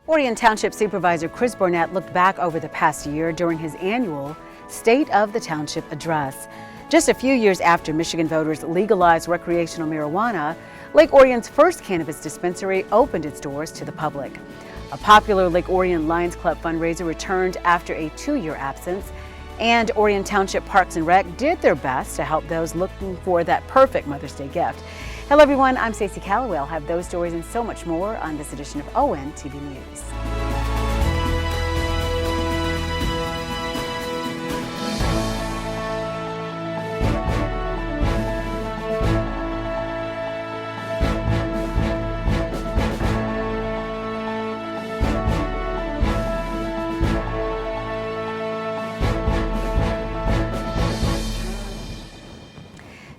Orion Township Supervisor Chris Burnett looked back over the past year during his annual State of the Township Address. Just a few years after Michigan voters legalized recreational marijuana, Lake Orion's first cannabis dispensary opened its doors to the public. A popular Lake Orion Lions Club fundraiser returned after a 2-year absence, and Orion Township Parks and Rec did their best to help those looking for that perfect Mother's Day gift. Hello everyone, I'm Stacy Calloway. I'll have those stories and so much more on this edition of ONTV News.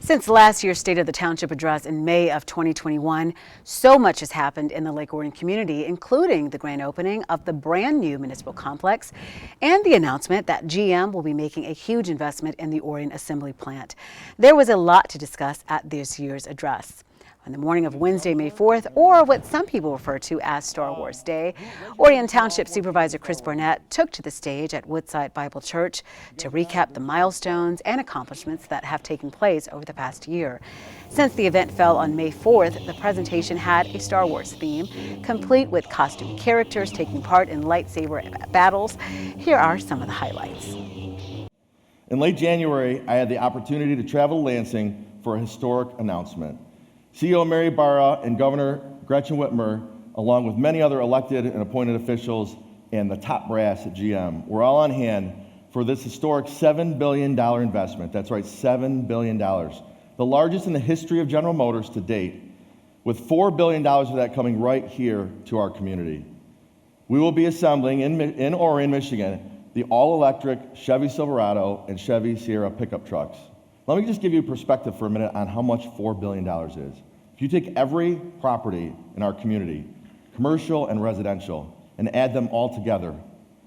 Since last year's State of the Township Address in May of 2021, so much has happened in the Lake Orion community, including the grand opening of the brand new municipal complex and the announcement that GM will be making a huge investment in the Orion Assembly Plant. There was a lot to discuss at this year's address. On the morning of Wednesday, May 4th, or what some people refer to as Star Wars Day, Orion Township Supervisor Chris Burnett took to the stage at Woodside Bible Church to recap the milestones and accomplishments that have taken place over the past year. Since the event fell on May 4th, the presentation had a Star Wars theme, complete with costume characters taking part in lightsaber battles. Here are some of the highlights. In late January, I had the opportunity to travel to Lansing for a historic announcement. CEO Mary Barra and Governor Gretchen Whitmer, along with many other elected and appointed officials and the top brass at GM, were all on hand for this historic $7 billion investment. That's right, $7 billion. The largest in the history of General Motors to date, with $4 billion of that coming right here to our community. We will be assembling in Orion, Michigan, the all-electric Chevy Silverado and Chevy Sierra pickup trucks. Let me just give you perspective for a minute on how much $4 billion is. If you take every property in our community, commercial and residential, and add them all together,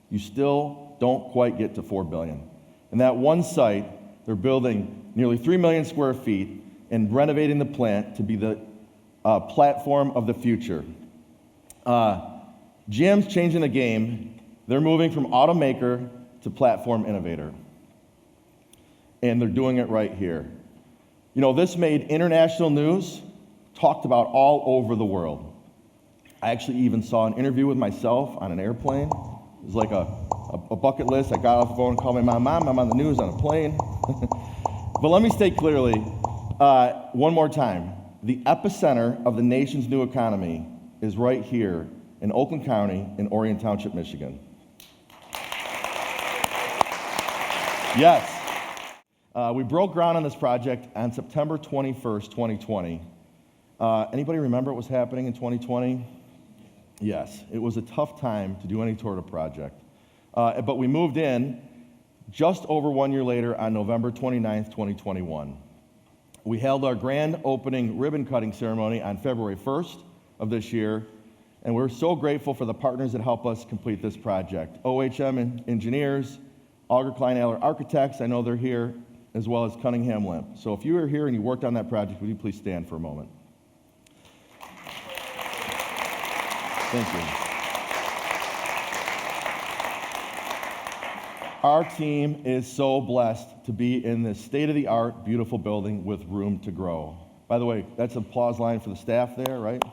you still don't quite get to $4 billion. In that one site, they're building nearly 3 million square feet and renovating the plant to be the platform of the future. GM's changing the game. They're moving from automaker to platform innovator. And they're doing it right here. You know, this made international news, talked about all over the world. I actually even saw an interview with myself on an airplane. It was like a bucket list. I got off the phone and called my mom, I'm on the news on a plane. But let me state clearly, one more time, the epicenter of the nation's new economy is right here in Oakland County in Orion Township, Michigan. Yes. We broke ground on this project on September 21st, 2020. Anybody remember what was happening in 2020? Yes, it was a tough time to do any sort of project. But we moved in just over 1 year later on November 29th, 2021. We held our grand opening ribbon cutting ceremony on February 1st of this year, and we're so grateful for the partners that help us complete this project. OHM Engineers, Auger Klein Aller Architects, I know they're here, as well as Cunningham Limp. So if you are here and you worked on that project, would you please stand for a moment? Thank you. Our team is so blessed to be in this state-of-the-art, beautiful building with room to grow. By the way, that's an applause line for the staff there, right?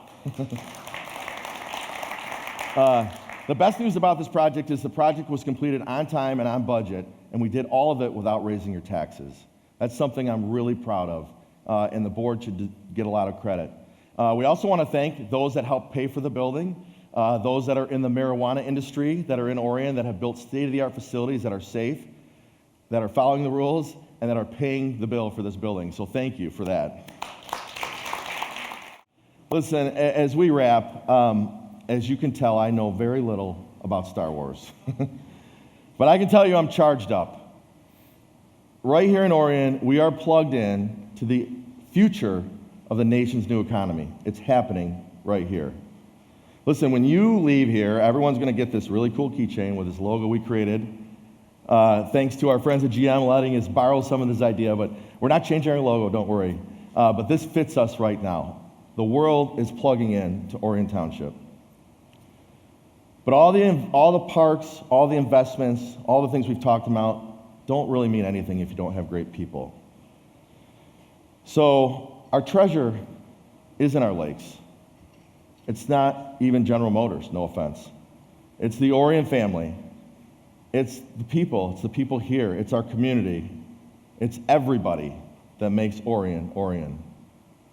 The best news about this project is the project was completed on time and on budget, and we did all of it without raising your taxes. That's something I'm really proud of, and the board should get a lot of credit. We also want to thank those that helped pay for the building, those that are in the marijuana industry, that are in Orion, that have built state-of-the-art facilities that are safe, that are following the rules, and that are paying the bill for this building. So thank you for that. Listen, as we wrap, as you can tell, I know very little about Star Wars. But I can tell you I'm charged up. Right here in Orion, we are plugged in to the future of the nation's new economy. It's happening right here. Listen, when you leave here, everyone's going to get this really cool keychain with this logo we created. Thanks to our friends at GM letting us borrow some of this idea, but we're not changing our logo, don't worry. But this fits us right now. The world is plugging in to Orion Township. But all the parks, all the investments, all the things we've talked about don't really mean anything if you don't have great people. So our treasure is in our lakes. It's not even General Motors, no offense. It's the Orion family. It's the people here. It's our community. It's everybody that makes Orion, Orion.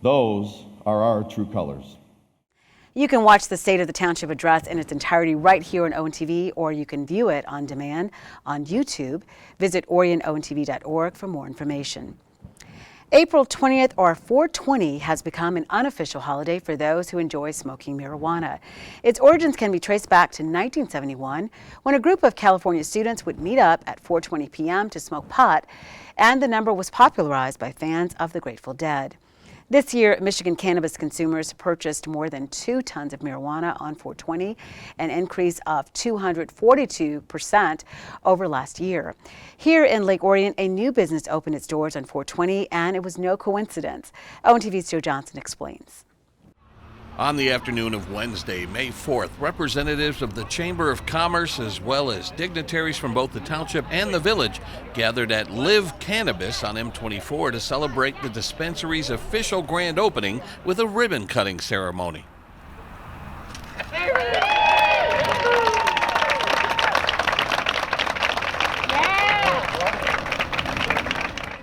Those are our true colors. You can watch the State of the Township Address in its entirety right here on ONTV, or you can view it on demand on YouTube. Visit orionontv.org for more information. April 20th, or 420, has become an unofficial holiday for those who enjoy smoking marijuana. Its origins can be traced back to 1971, when a group of California students would meet up at 4:20 p.m. to smoke pot, and the number was popularized by fans of the Grateful Dead. This year, Michigan cannabis consumers purchased more than 2 tons of marijuana on 420, an increase of 242% over last year. Here in Lake Orion, a new business opened its doors on 420, and it was no coincidence. ONTV's Joe Johnson explains. On the afternoon of Wednesday, May 4th, representatives of the Chamber of Commerce as well as dignitaries from both the township and the village gathered at LIV Cannabis on M24 to celebrate the dispensary's official grand opening with a ribbon-cutting ceremony.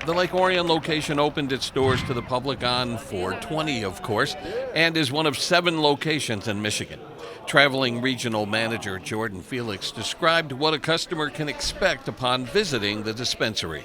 The Lake Orion location opened its doors to the public on 4/20, of course, and is one of 7 locations in Michigan. Traveling Regional Manager Jordan Felix described what a customer can expect upon visiting the dispensary.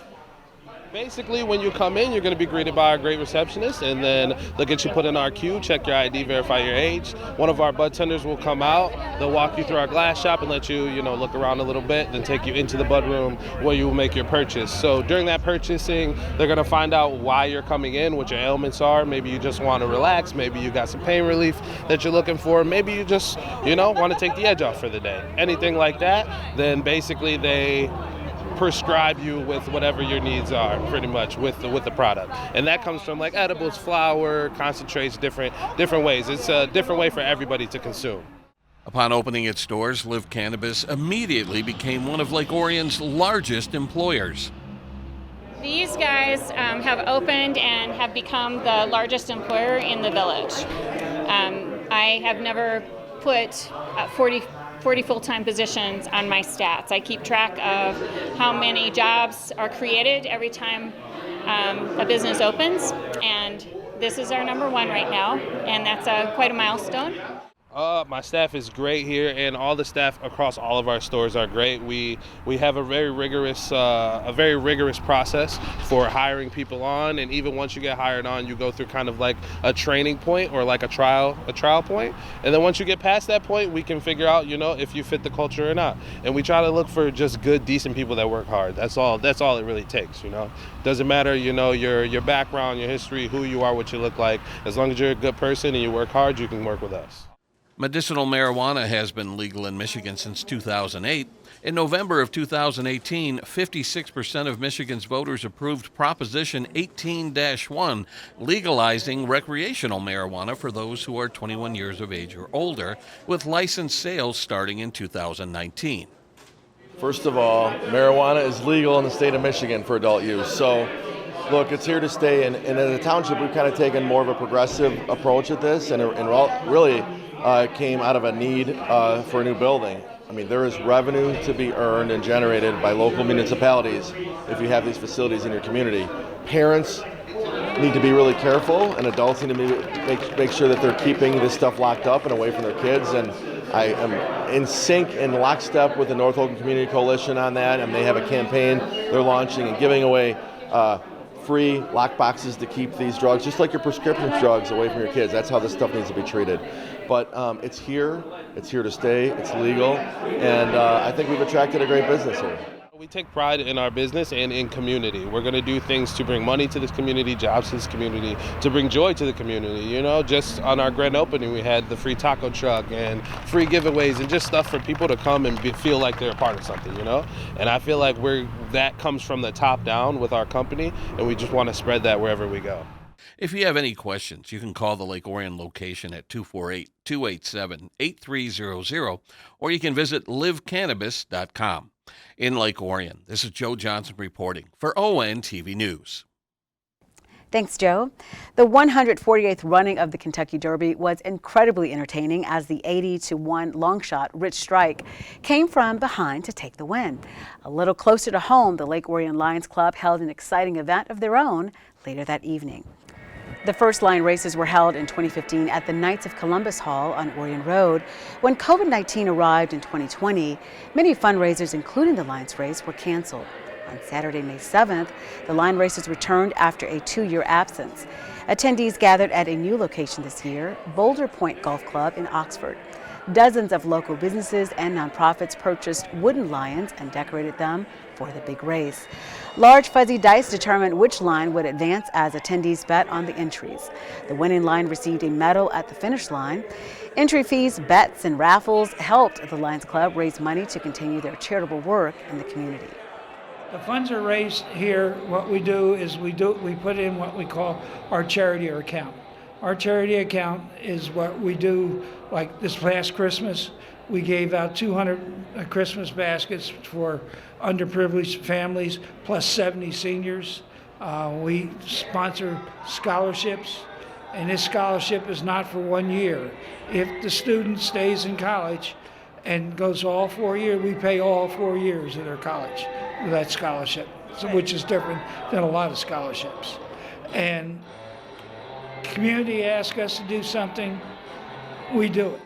Basically, when you come in, you're going to be greeted by our great receptionist, and then they'll get you put in our queue, check your ID, verify your age. One of our bud tenders will come out. They'll walk you through our glass shop and let you, look around a little bit, then take you into the bud room where you will make your purchase. So during that purchasing, they're going to find out why you're coming in, what your ailments are. Maybe you just want to relax. Maybe you got some pain relief that you're looking for. Maybe you just, want to take the edge off for the day. Anything like that, then basically they prescribe you with whatever your needs are, pretty much, with the product. And that comes from like edibles, flour, concentrates, different ways. It's a different way for everybody to consume. Upon opening its doors, LIV Cannabis immediately became one of Lake Orion's largest employers. These guys have opened and have become the largest employer in the village. I have never put 40 full-time positions on my stats. I keep track of how many jobs are created every time a business opens, and this is our number 1 right now, and that's quite a milestone. My staff is great here, and all the staff across all of our stores are great. We have a very rigorous process for hiring people on, and even once you get hired on, you go through kind of like a training point or like a trial point. And then once you get past that point, we can figure out, if you fit the culture or not. And we try to look for just good, decent people that work hard. That's all it really takes. Doesn't matter, your background, your history, who you are, what you look like. As long as you're a good person and you work hard, you can work with us. Medicinal marijuana has been legal in Michigan since 2008. In November of 2018, 56% of Michigan's voters approved Proposition 18-1, legalizing recreational marijuana for those who are 21 years of age or older, with licensed sales starting in 2019. First of all, marijuana is legal in the state of Michigan for adult use. So, look, it's here to stay. And as a township, we've kind of taken more of a progressive approach at this, and really came out of a need for a new building. I mean, there is revenue to be earned and generated by local municipalities if you have these facilities in your community. Parents need to be really careful, and adults need to make sure that they're keeping this stuff locked up and away from their kids. And I am in sync and lockstep with the North Oakland Community Coalition on that, and they have a campaign they're launching and giving away free lock boxes to keep these drugs, just like your prescription drugs, away from your kids. That's how this stuff needs to be treated. But it's here to stay, it's legal, and I think we've attracted a great business here. We take pride in our business and in community. We're going to do things to bring money to this community, jobs to this community, to bring joy to the community. Just on our grand opening, we had the free taco truck and free giveaways and just stuff for people to come and feel like they're a part of something, And I feel like that comes from the top down with our company, and we just want to spread that wherever we go. If you have any questions, you can call the Lake Orion location at 248-287-8300, or you can visit livecannabis.com. In Lake Orion, this is Joe Johnson reporting for ONTV News. Thanks, Joe. The 148th running of the Kentucky Derby was incredibly entertaining as the 80-1 long shot Rich Strike came from behind to take the win. A little closer to home, the Lake Orion Lions Club held an exciting event of their own later that evening. The first line races were held in 2015 at the Knights of Columbus Hall on Orion Road. When COVID-19 arrived in 2020, many fundraisers, including the Lions race, were canceled. On Saturday, May 7th, the line races returned after a 2-year absence. Attendees gathered at a new location this year, Boulder Point Golf Club in Oxford. Dozens of local businesses and nonprofits purchased wooden lions and decorated them for the big race. Large fuzzy dice determined which line would advance as attendees bet on the entries. The winning line received a medal at the finish line. Entry fees, bets, and raffles helped the Lions Club raise money to continue their charitable work in the community. The funds are raised here. What we do is we put in what we call our charity account. Our charity account is what we do, like this past Christmas, we gave out 200 Christmas baskets for underprivileged families, plus 70 seniors. We sponsor scholarships, and this scholarship is not for 1 year. If the student stays in college and goes all 4 years, we pay all 4 years of their college with that scholarship, which is different than a lot of scholarships. And community asks us to do something, we do it.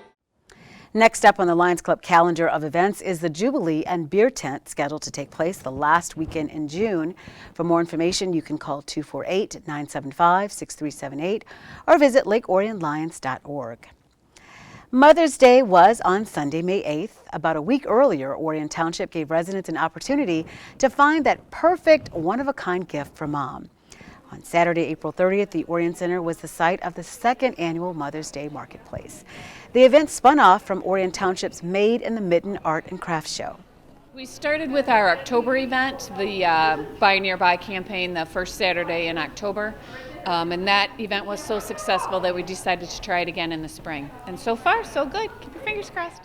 Next up on the Lions Club calendar of events is the Jubilee and Beer Tent, scheduled to take place the last weekend in June. For more information, you can call 248-975-6378 or visit lakeorionlions.org. Mother's Day was on Sunday, May 8th. About a week earlier, Orion Township gave residents an opportunity to find that perfect, one-of-a-kind gift for mom. On Saturday, April 30th, the Orion Center was the site of the second annual Mother's Day Marketplace. The event spun off from Orion Township's Made in the Mitten Art and Crafts Show. We started with our October event, the Buy Nearby campaign, the first Saturday in October. And that event was so successful that we decided to try it again in the spring. And so far, so good. Keep your fingers crossed.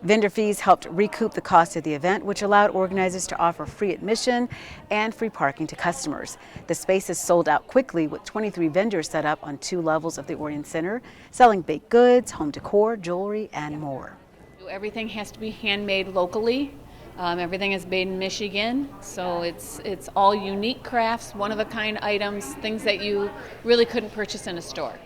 Vendor fees helped recoup the cost of the event, which allowed organizers to offer free admission and free parking to customers. The space is sold out quickly, with 23 vendors set up on 2 levels of the Orion Center, selling baked goods, home decor, jewelry, and more. Everything has to be handmade locally. Everything is made in Michigan, so it's all unique crafts, one-of-a-kind items, things that you really couldn't purchase in a store.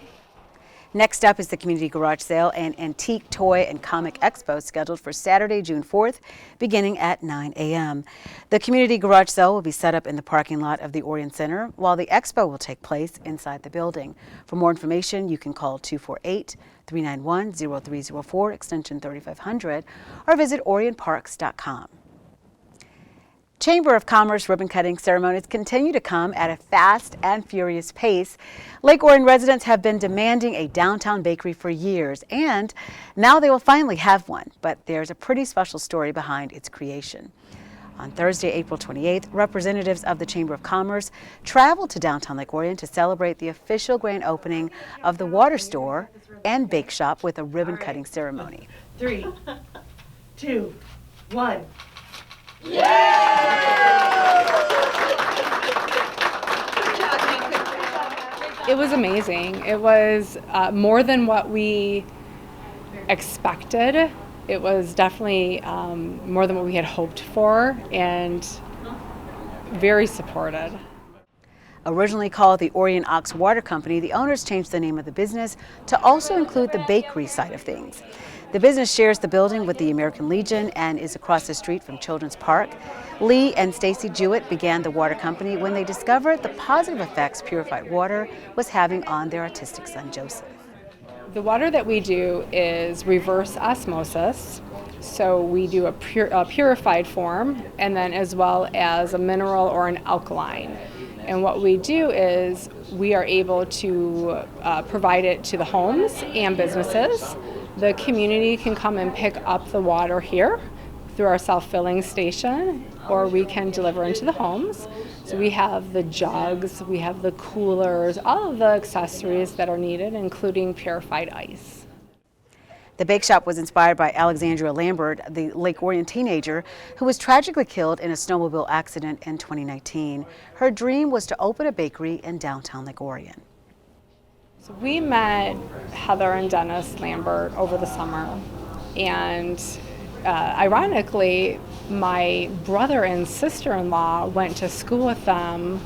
Next up is the Community Garage Sale and Antique Toy and Comic Expo, scheduled for Saturday, June 4th, beginning at 9 a.m. The Community Garage Sale will be set up in the parking lot of the Orion Center, while the expo will take place inside the building. For more information, you can call 248-391-0304, extension 3500, or visit orionparks.com. Chamber of Commerce ribbon-cutting ceremonies continue to come at a fast and furious pace. Lake Orion residents have been demanding a downtown bakery for years, and now they will finally have one. But there's a pretty special story behind its creation. On Thursday, April 28th, representatives of the Chamber of Commerce traveled to downtown Lake Orion to celebrate the official grand opening of the water store and bake shop with a ribbon-cutting ceremony. 3, 2, 1. It was amazing. It was more than what we expected. It was definitely more than what we had hoped for, and very supported. Originally called the Orion Ox Water Company, the owners changed the name of the business to also include the bakery side of things. The business shares the building with the American Legion and is across the street from Children's Park. Lee and Stacy Jewett began the water company when they discovered the positive effects purified water was having on their autistic son, Joseph. The water that we do is reverse osmosis. So we do a purified form, and then as well as a mineral or an alkaline. And what we do is we are able to provide it to the homes and businesses. The community can come and pick up the water here through our self-filling station, or we can deliver into the homes. So we have the jugs, we have the coolers, all of the accessories that are needed, including purified ice. The bake shop was inspired by Alexandria Lambert, the Lake Orion teenager who was tragically killed in a snowmobile accident in 2019. Her dream was to open a bakery in downtown Lake Orion. So we met Heather and Dennis Lambert over the summer, and ironically, my brother and sister-in-law went to school with them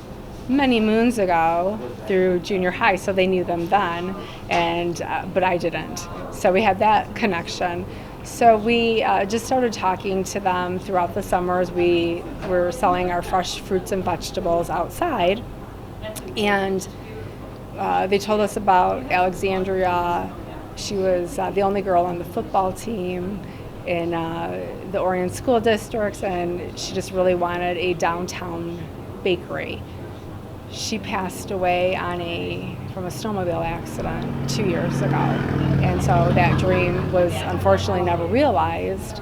many moons ago through junior high, so they knew them then, but I didn't. So we had that connection. So we just started talking to them throughout the summers. We were selling our fresh fruits and vegetables outside, and they told us about Alexandria. She was the only girl on the football team in the Orion school districts, and she just really wanted a downtown bakery. She passed away from a snowmobile accident 2 years ago, and so that dream was unfortunately never realized.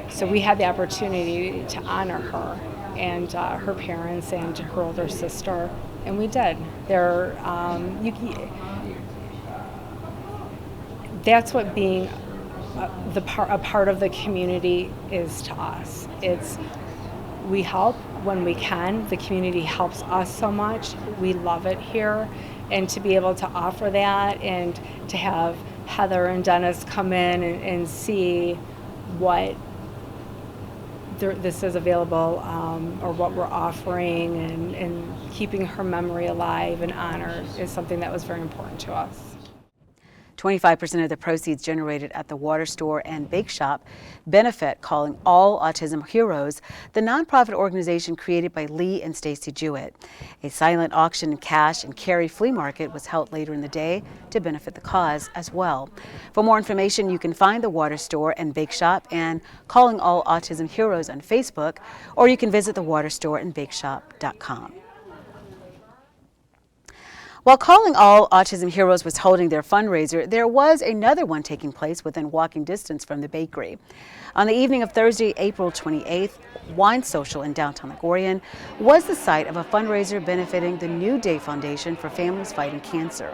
So we had the opportunity to honor her and her parents and her older sister, and we did. That's what being a part of the community is to us. We help when we can. The community helps us so much. We love it here. And to be able to offer that and to have Heather and Dennis come in and see what this is available or what we're offering and keeping her memory alive and honored is something that was very important to us. 25% of the proceeds generated at the water store and bake shop benefit Calling All Autism Heroes, the nonprofit organization created by Lee and Stacy Jewett. A silent auction and cash and carry flea market was held later in the day to benefit the cause as well. For more information, you can find the water store and bake shop and Calling All Autism Heroes on Facebook, or you can visit thewaterstoreandbakeshop.com. While Calling All Autism Heroes was holding their fundraiser, there was another one taking place within walking distance from the bakery. On the evening of Thursday, April 28th, Wine Social in downtown Lake Orion was the site of a fundraiser benefiting the New Day Foundation for Families Fighting Cancer.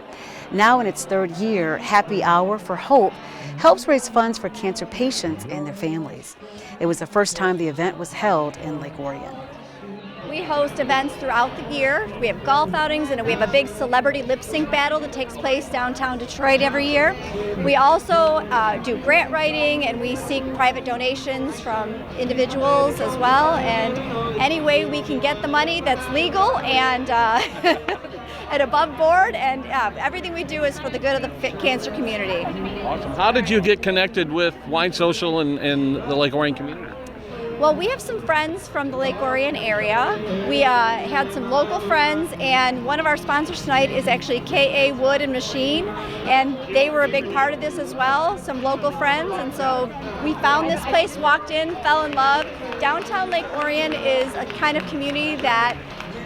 Now in its third year, Happy Hour for Hope helps raise funds for cancer patients and their families. It was the first time the event was held in Lake Orion. We host events throughout the year. We have golf outings, and we have a big celebrity lip sync battle that takes place downtown Detroit every year. We also do grant writing, and we seek private donations from individuals as well. And any way we can get the money that's legal and and above board, and everything we do is for the good of the cancer community. Awesome. How did you get connected with Wine Social and the Lake Orion community? Well, we have some friends from the Lake Orion area. We had some local friends, and one of our sponsors tonight is actually K.A. Wood and Machine, and they were a big part of this as well, some local friends, and so we found this place, walked in, fell in love. Downtown Lake Orion is a kind of community that,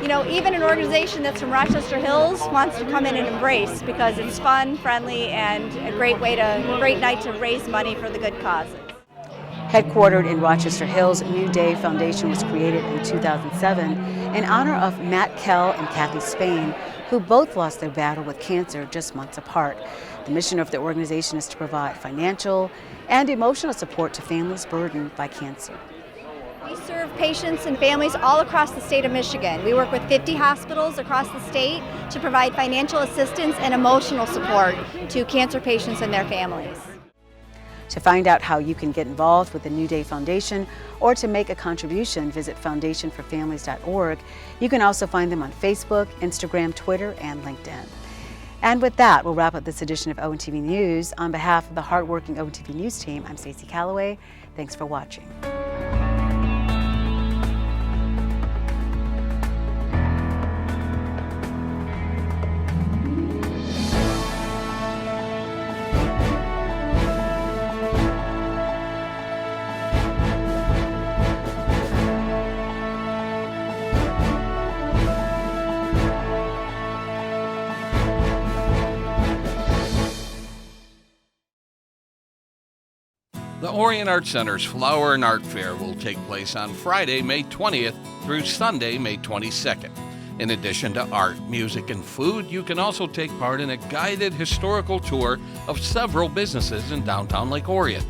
you know, even an organization that's from Rochester Hills wants to come in and embrace, because it's fun, friendly, and a great night to raise money for the good causes. Headquartered in Rochester Hills, New Day Foundation was created in 2007 in honor of Matt Kell and Kathy Spain, who both lost their battle with cancer just months apart. The mission of the organization is to provide financial and emotional support to families burdened by cancer. We serve patients and families all across the state of Michigan. We work with 50 hospitals across the state to provide financial assistance and emotional support to cancer patients and their families. To find out how you can get involved with the New Day Foundation or to make a contribution, visit foundationforfamilies.org. You can also find them on Facebook, Instagram, Twitter, and LinkedIn. And with that, we'll wrap up this edition of ONTV News. On behalf of the hardworking ONTV News team, I'm Stacy Calloway. Thanks for watching. The Orion Art Center's Flower and Art Fair will take place on Friday, May 20th through Sunday, May 22nd. In addition to art, music, and food, you can also take part in a guided historical tour of several businesses in downtown Lake Orion.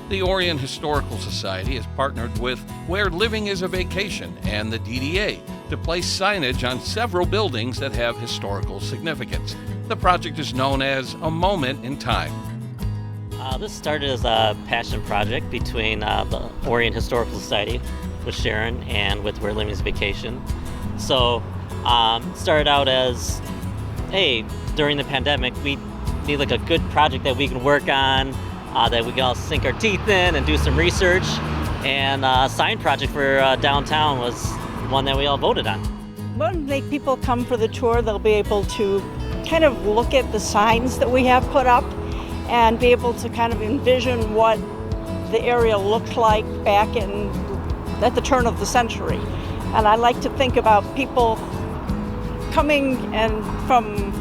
The Orion Historical Society has partnered with Where Living is a Vacation and the DDA to place signage on several buildings that have historical significance. The project is known as A Moment in Time. This started as a passion project between the Orion Historical Society with Sharon and with Where Living is a Vacation. So it started out as, hey, during the pandemic, we need like a good project that we can work on, that we can all sink our teeth in and do some research. And a sign project for downtown was one that we all voted on. When people come for the tour, they'll be able to kind of look at the signs that we have put up and be able to kind of envision what the area looked like back at the turn of the century. And I like to think about people coming and from,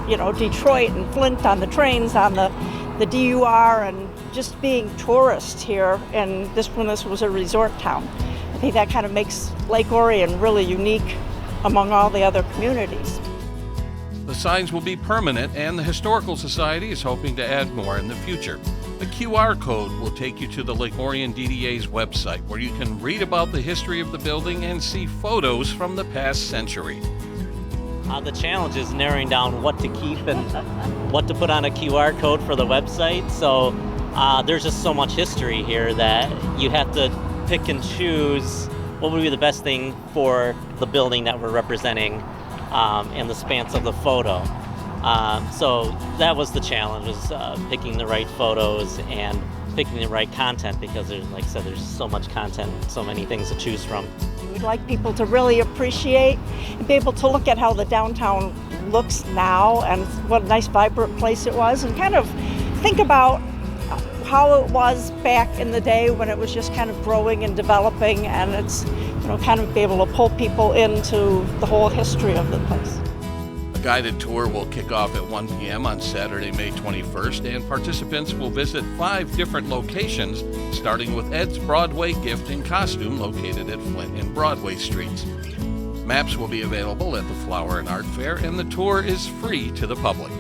Detroit and Flint on the trains, on the DUR, and just being tourists here, and when this was a resort town. I think that kind of makes Lake Orion really unique among all the other communities. The signs will be permanent, and the Historical Society is hoping to add more in the future. A QR code will take you to the Lake Orion DDA's website, where you can read about the history of the building and see photos from the past century. The challenge is narrowing down what to keep and what to put on a QR code for the website. So there's just so much history here that you have to pick and choose what would be the best thing for the building that we're representing in the spans of the photo. So that was the challenge, was picking the right photos and picking the right content, because there's, like I said, there's so much content, so many things to choose from. We'd like people to really appreciate and be able to look at how the downtown looks now and what a nice vibrant place it was, and kind of think about how it was back in the day when it was just kind of growing and developing, and it's, kind of be able to pull people into the whole history of the place. A guided tour will kick off at 1 p.m. on Saturday, May 21st, and participants will visit 5 different locations, starting with Ed's Broadway Gift and Costume, located at Flint and Broadway Streets. Maps will be available at the Flower and Art Fair, and the tour is free to the public.